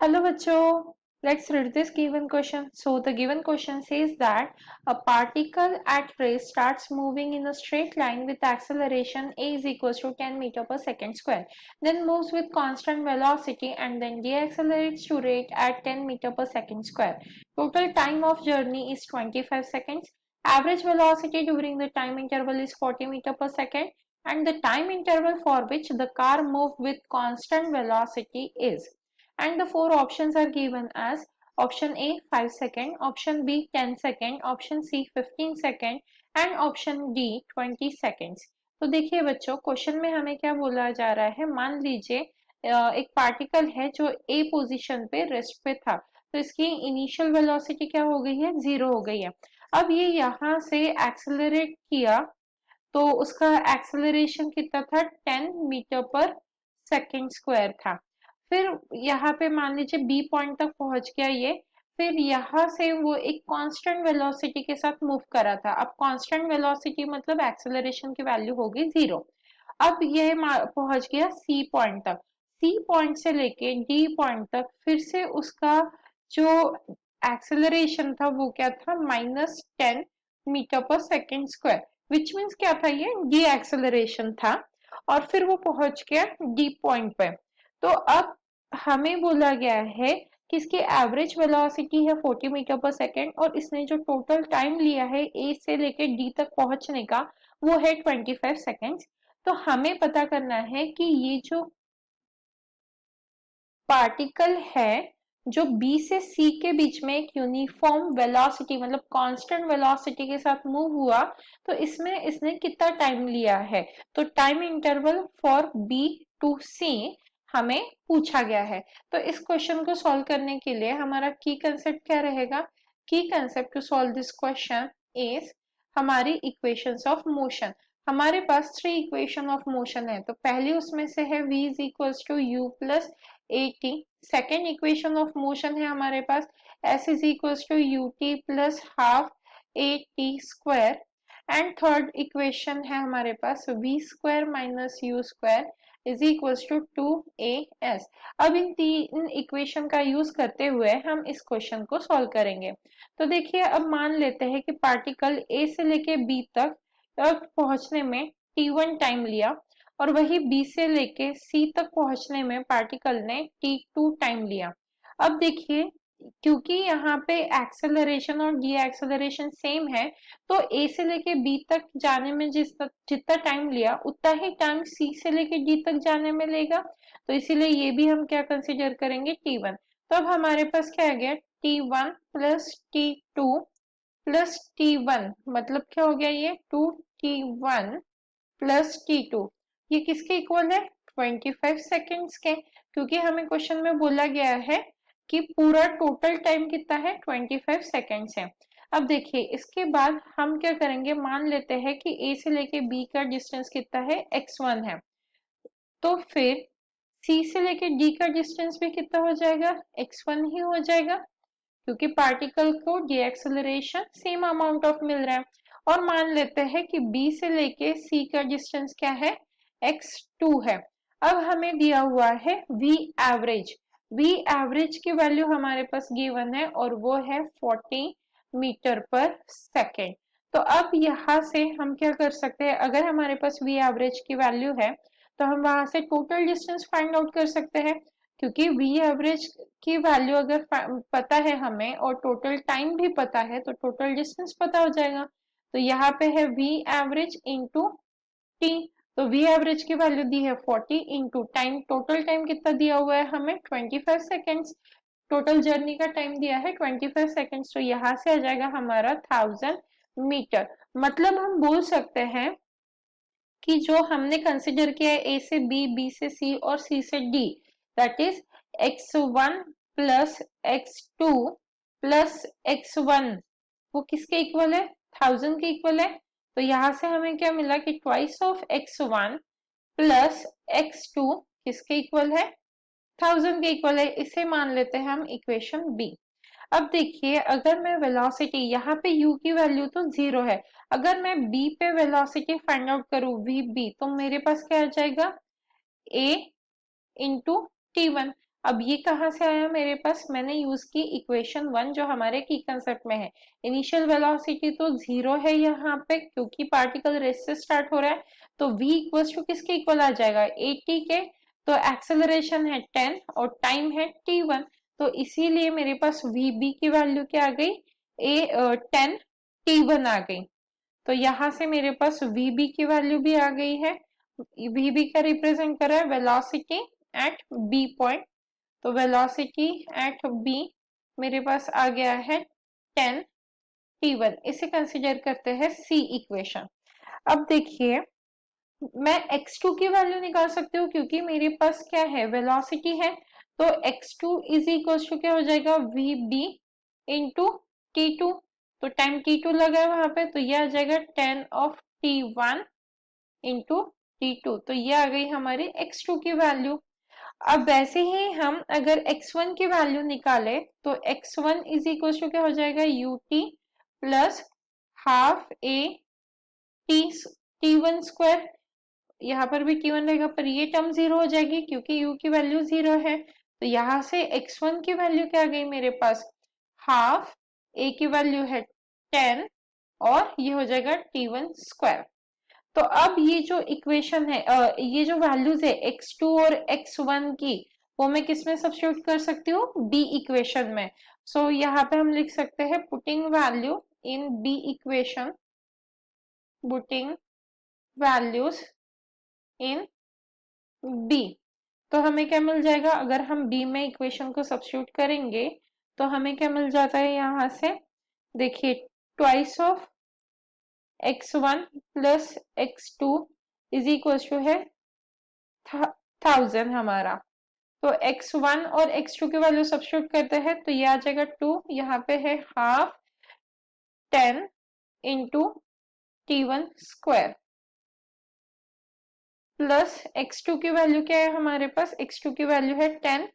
Hello bachcho, let's read this given question. So the given question says that a particle at rest starts moving in a straight line with acceleration a is equals to 10 meter per second square, then moves with constant velocity and then deaccelerates to rate at 10 meter per second square. Total time of journey is 25 seconds. Average velocity during the time interval is 40 meter per second and the time interval for which the car moved with constant velocity is, and the four options are given as option A 5 second, option B 10 second, option C 15 second and option D 20 seconds। तो देखिए बच्चों, question में हमें क्या बोला जा रहा है, मान लीजिए एक पार्टिकल है जो ए पोजीशन पे रेस्ट पे था, तो इसकी इनिशियल वेलोसिटी क्या हो गई है, 0 हो गई है। अब ये यहाँ से एक्सेलरेट किया तो उसका एक्सेलरेशन कितना था, 10 मीटर पर सेकेंड स्क्वायर था। फिर यहाँ पे मान लीजिए बी पॉइंट तक पहुंच गया ये, फिर यहाँ से वो एक कांस्टेंट वेलोसिटी के साथ मूव करा था। अब कांस्टेंट वेलोसिटी मतलब एक्सेलरेशन की वैल्यू होगी 0। अब ये पहुंच गया सी पॉइंट तक, सी पॉइंट से लेके डी पॉइंट तक फिर से उसका जो एक्सेलरेशन था वो क्या था, -10 मीटर पर सेकेंड स्क्वायर, विच मीन्स क्या था, ये डी एक्सेलरेशन था। और फिर वो पहुंच गया डी पॉइंट पे। तो अब हमें बोला गया है कि इसकी एवरेज वेलोसिटी है 40 मीटर पर सेकेंड और इसने जो टोटल टाइम लिया है ए से लेके डी तक पहुंचने का वो है 25 सेकेंड्स। तो हमें पता करना है कि ये जो पार्टिकल है जो बी से सी के बीच में एक यूनिफॉर्म वेलोसिटी मतलब कांस्टेंट वेलोसिटी के साथ मूव हुआ, तो इसमें इसने कितना टाइम लिया है। तो time interval for B to C हमें पूछा गया है। तो इस क्वेश्चन को सॉल्व करने के लिए हमारा की कंसेप्ट क्या रहेगा, की concept to solve this question is हमारी इक्वेशंस ऑफ मोशन। हमारे पास 3 इक्वेशन ऑफ मोशन है, तो पहली उसमें से है v is equals to u plus at। Second equation of motion है हमारे पास s is equals to ut plus half at square. And third equation है हमारे पास v square minus u square is equals to 2as। अब इन तीन equation का use करते हुए हम इस क्वेश्चन को सॉल्व करेंगे। तो देखिए, अब मान लेते हैं कि पार्टिकल a से लेके b तक पहुंचने में t1 टाइम लिया और वही B से लेके C तक पहुंचने में पार्टिकल ने T2 टाइम लिया। अब देखिए, क्योंकि यहाँ पे एक्सेलरेशन और डी एक्सेलरेशन सेम है, तो A से लेके B तक जाने में जितना टाइम लिया उतना ही टाइम C से लेके D तक जाने में लेगा। तो इसीलिए ये भी हम क्या कंसिडर करेंगे, T1। तो अब हमारे पास क्या आ गया, T1 plus T2 plus T1 मतलब क्या हो गया, ये 2T1 प्लस T2। ये किसके इक्वल है, 25 सेकेंड्स के, क्योंकि हमें क्वेश्चन में बोला गया है कि पूरा टोटल टाइम कितना है, 25 सेकेंड्स है। अब देखिए, इसके बाद हम क्या करेंगे, मान लेते हैं कि A से लेके B का डिस्टेंस कितना है, x1 है। तो फिर C से लेके D का डिस्टेंस भी कितना हो जाएगा, x1 ही हो जाएगा, क्योंकि पार्टिकल को डीएक्सेलरेशन सेम अमाउंट ऑफ मिल रहा है। और मान लेते हैं कि B से लेके C का डिस्टेंस क्या है, x2 है। अब हमें दिया हुआ है V एवरेज, V एवरेज की वैल्यू हमारे पास गिवन है और वो है 40 मीटर पर सेकेंड। तो अब यहाँ से हम क्या कर सकते हैं, अगर हमारे पास V एवरेज की वैल्यू है तो हम वहां से टोटल डिस्टेंस फाइंड आउट कर सकते हैं, क्योंकि V एवरेज की वैल्यू अगर पता है हमें और टोटल टाइम भी पता है तो टोटल डिस्टेंस पता हो जाएगा। तो यहाँ पे है V एवरेज इंटू टी। तो V एवरेज की वैल्यू दी है 40 इंटू टाइम, टोटल टाइम कितना दिया हुआ है हमें, 25 सेकेंड्स। टोटल जर्नी का टाइम दिया है 25 सेकेंड्स, तो यहाँ से आ जाएगा हमारा 1000 मीटर। मतलब हम बोल सकते हैं कि जो हमने कंसिडर किया है ए से बी, बी से सी और सी से D, that is x1 plus x2 plus x1, वो किसके इक्वल है, 1000 के इक्वल है। तो यहां से हमें क्या मिला कि twice of x1 plus x2 किसके इक्वल है, 1000 के इक्वल है। इसे मान लेते हैं हम इक्वेशन बी। अब देखिए, अगर मैं वेलोसिटी, यहाँ पे u की वैल्यू तो 0 है, अगर मैं b पे वेलोसिटी फाइंड आउट करूं vb, तो मेरे पास क्या आ जाएगा, a इंटू T1। अब ये कहाँ से आया मेरे पास, मैंने यूज की इक्वेशन 1 जो हमारे की कंसेप्ट में है। इनिशियल वेलोसिटी तो 0 है यहाँ पे क्योंकि पार्टिकल रेस से स्टार्ट हो रहा है, तो v इक्वल्स टू किसके इक्वल आ जाएगा, 80 के। तो एक्सेलरेशन है 10 और टाइम है t1, तो इसीलिए मेरे पास vb की वैल्यू क्या आ गई, 10 t1 आ गई। तो यहाँ से मेरे पास vb की वैल्यू भी आ गई है। vb का रिप्रेजेंट कर रहा है वेलोसिटी एट b पॉइंट, तो वेलोसिटी एट b मेरे पास आ गया है 10 t1। इसे कंसिडर करते हैं c इक्वेशन। अब देखिए मैं x2 की वैल्यू निकाल सकती हूँ क्योंकि मेरे पास क्या है, वेलोसिटी है। तो x2 इज इक्वल टू क्या हो जाएगा, vb इंटू t2। तो टाइम t2 लगा है वहां पे, तो ये आ जाएगा 10 ऑफ t1 इंटू t2। तो ये आ गई हमारी x2 की वैल्यू। अब वैसे ही हम अगर x1 की वैल्यू निकाले तो x1 इज इक्वल टू क्या हो जाएगा, ut plus half A T t1 square. यहाँ पर भी t1 रहेगा पर ये टर्म 0 हो जाएगी क्योंकि u की वैल्यू 0 है। तो यहाँ से x1 की वैल्यू क्या आ गई मेरे पास, हाफ a की वैल्यू है 10 और ये हो जाएगा t1 स्क्वायर। तो अब ये जो इक्वेशन है, ये जो वैल्यूज है x2 और x1 की, वो मैं किसमें सब्स्टिट्यूट कर सकती हूँ, b इक्वेशन में। सो यहाँ पे हम लिख सकते हैं putting value in b equation, putting values in b। तो हमें क्या मिल जाएगा, अगर हम b में इक्वेशन को सब्स्टिट्यूट करेंगे तो हमें क्या मिल जाता है यहाँ से, देखिए twice of x1 plus x2 is equal to है 1000 हमारा। तो x1 और x2 की वैल्यू सब्स्टिट्यूट करते हैं तो ये आ जाएगा 2, यहाँ पे है half 10 into t1 square plus x2 की वैल्यू क्या है हमारे पास, x2 की वैल्यू है 10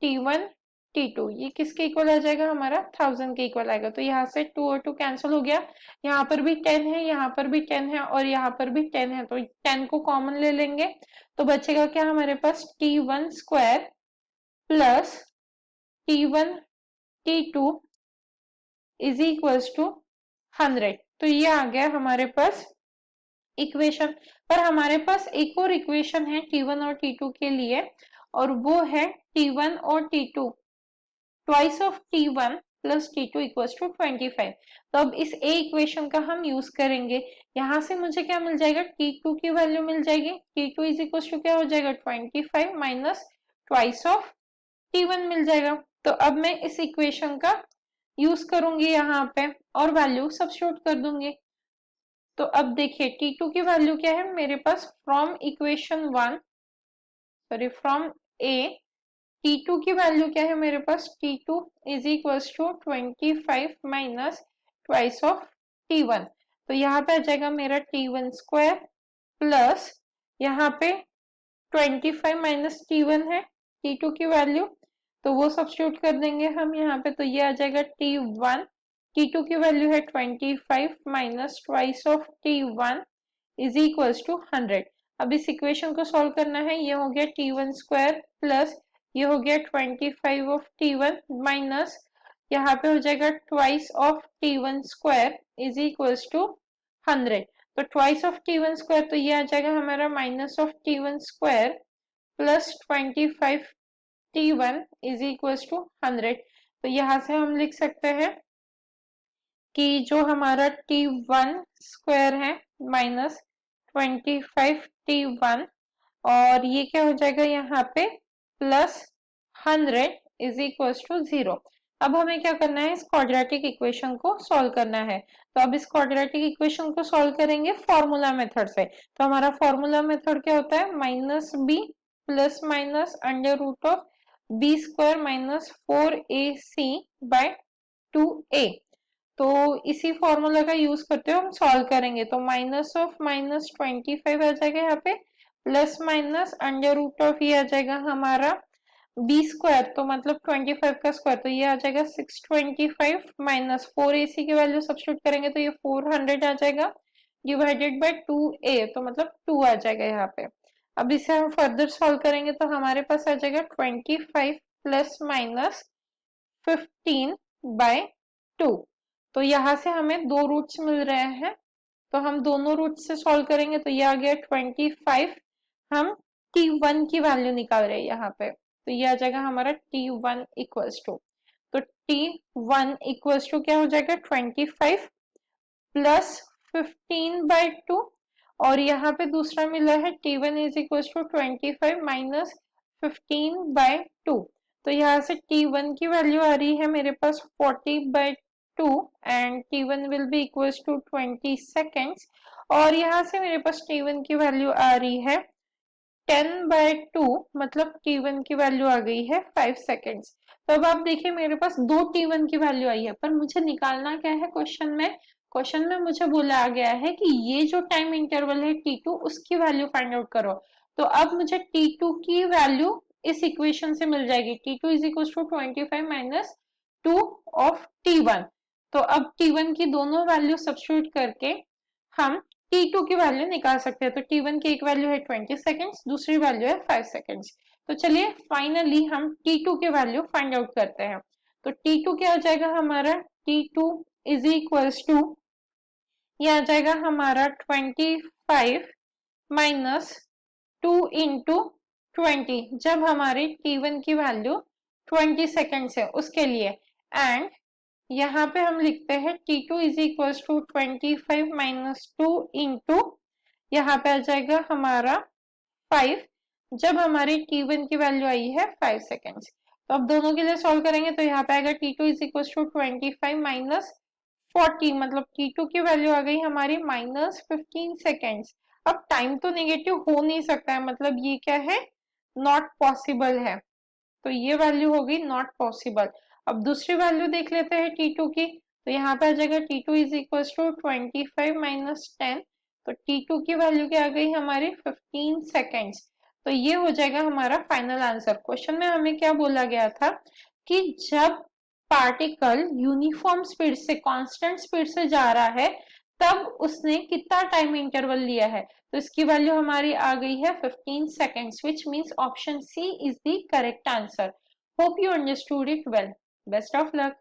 t1 t2, ये किसके इक्वल आ जाएगा, हमारा 1000 के इक्वल आएगा। तो यहाँ से 2 और 2 कैंसिल हो गया, यहाँ पर भी 10 है, यहाँ पर भी 10 है और यहाँ पर भी 10 है, तो 10 को कॉमन ले लेंगे तो बचेगा क्या हमारे पास, t1 square plus t1 t2 is equals to 100। तो ये आ गया हमारे पास इक्वेशन। पर हमारे पास एक और इक्वेशन है t1 और t2 के लिए, और वो है t1 और t2 twice of t1 plus t2 equals to 25। तो अब इस ए इक्वेशन का हम यूज करेंगे। यहाँ से मुझे क्या मिल जाएगा, t2 की वैल्यू मिल जाएगी, t2 इज इक्वल्स टू क्या हो जाएगा, 25 माइनस ट्वाइस ऑफ t1 मिल जाएगा। तो अब मैं इस इक्वेशन का यूज करूंगी यहाँ पे और वैल्यू सब्स्टिट्यूट कर दूंगी। तो अब देखिए t2 की वैल्यू क्या है मेरे पास, from equation 1, sorry from A, t2 की वैल्यू क्या है मेरे पास, t2 is equals to 25 minus twice of t1। तो यहाँ पे आ जाएगा मेरा t1 स्क्वायर प्लस यहाँ पे 25 माइनस t1 है t2 की वैल्यू, तो वो सब्स्टिट्यूट कर देंगे हम यहाँ पे। तो ये आ जाएगा t1, t2 की वैल्यू है 25 minus twice of t1 is equals to 100। अब इस इक्वेशन को सॉल्व करना है, ये हो गया t1 स्क्वायर प्लस ये हो गया 25 ऑफ t1 माइनस यहाँ पे हो जाएगा twice of t1 square is equals to 100। तो ट्वाइस ऑफ t1 स्क्वायर, तो ये आ जाएगा हमारा minus of t1 square plus 25 t1 is equals to 100। तो यहाँ से हम लिख सकते हैं कि जो हमारा t1 स्क्वायर है माइनस 25 t1 और ये क्या हो जाएगा यहाँ पे प्लस 100 इज इक्वल्स टू 0। अब हमें क्या करना है, इस क्वाड्रेटिक इक्वेशन को सॉल्व करना है। तो अब इस क्वाड्रेटिक इक्वेशन को सॉल्व करेंगे फॉर्मूला मेथड से। तो हमारा फॉर्मूला मेथड क्या होता है, minus b plus minus under root of b square minus 4ac by 2a। तो इसी फॉर्मूला का यूज करते हुए हम सॉल्व करेंगे। तो माइनस ऑफ माइनस 25 आ जाएगा यहाँ पे plus minus under root of ये आ जाएगा हमारा बी स्क्वायर, तो मतलब 25 का स्क्वायर, तो ये आ जाएगा 625 माइनस 4ac की वैल्यू सब्स्टिट्यूट करेंगे तो ये 400 आ जाएगा डिवाइडेड बाय 2a, तो मतलब 2 आ जाएगा यहाँ पे। अब इसे हम फर्दर सॉल्व करेंगे तो हमारे पास आ जाएगा 25 प्लस माइनस 15/2। तो यहाँ से हमें दो रूट्स मिल रहे हैं, तो हम दोनों रूट से सॉल्व करेंगे तो ये आ गया 25। हम t1 की वैल्यू निकाल रहे हैं यहाँ पे, तो ये आ जाएगा हमारा t1 इक्वल्स टू, तो t1 इक्वल्स टू क्या हो जाएगा 25 प्लस 15/2। और यहाँ पे दूसरा मिला है t1 is equal to 25 minus 15/2। तो यहाँ से t1 की वैल्यू आ रही है मेरे पास 40/2 and t1 will be equal to 20 seconds. और यहाँ से मेरे पास t1 की वैल्यू आ रही है 10/2, मतलब t1 की वैल्यू आ गई है 5 सेकेंड्स। तो अब आप देखिए मेरे पास दो t1 की वैल्यू आई है, पर मुझे निकालना क्या है क्वेश्चन में मुझे बोला गया है कि ये जो टाइम इंटरवल है t2 उसकी वैल्यू फाइंड आउट करो। तो अब मुझे t2 की वैल्यू इस इक्वेशन से मिल जाएगी, t2 is equal to 25 minus 2 of t1। तो अब t1 की दोनों वैल्यू सब्स्टिट्यूट करके हम t2 की वैल्यू निकाल सकते हैं। तो t1 की एक वैल्यू है 20 सेकेंड्स, दूसरी वैल्यू है 5 सेकेंड्स। तो चलिए फाइनली हम t2 की वैल्यू फाइंड आउट करते हैं। तो t2 क्या आ जाएगा हमारा, t2 इज इक्वल्स टू, ये आ जाएगा हमारा 25 माइनस 2 इंटू 20, जब हमारी t1 की वैल्यू 20 सेकेंड्स है उसके लिए। एंड यहाँ पे हम लिखते हैं t2 is equal to 25 minus 2 into, यहाँ पे आ जाएगा हमारा 5, जब हमारी t1 की वैल्यू आई है 5 सेकेंड्स। तो अब दोनों के लिए सॉल्व करेंगे तो यहाँ पे आएगा t2 is equal to 25 minus 40, मतलब t2 की वैल्यू आ गई हमारी माइनस 15 सेकेंड्स। अब टाइम तो नेगेटिव हो नहीं सकता है, मतलब ये क्या है, नॉट पॉसिबल है, तो ये वैल्यू होगी नॉट पॉसिबल। अब दूसरी वैल्यू देख लेते हैं t2 की, तो यहाँ पे आ जाएगा t2 is equal to 25 minus 10, तो t2 की वैल्यू क्या आ गई हमारी 15 सेकेंड्स। तो ये हो जाएगा हमारा फाइनल आंसर। क्वेश्चन में हमें क्या बोला गया था कि जब पार्टिकल यूनिफॉर्म स्पीड से कांस्टेंट स्पीड से जा रहा है तब उसने कितना टाइम इंटरवल लिया है। तो इसकी वैल्यू हमारी आ गई है 15 seconds, which means option C is the correct answer. Hope you understood it well. Best of luck.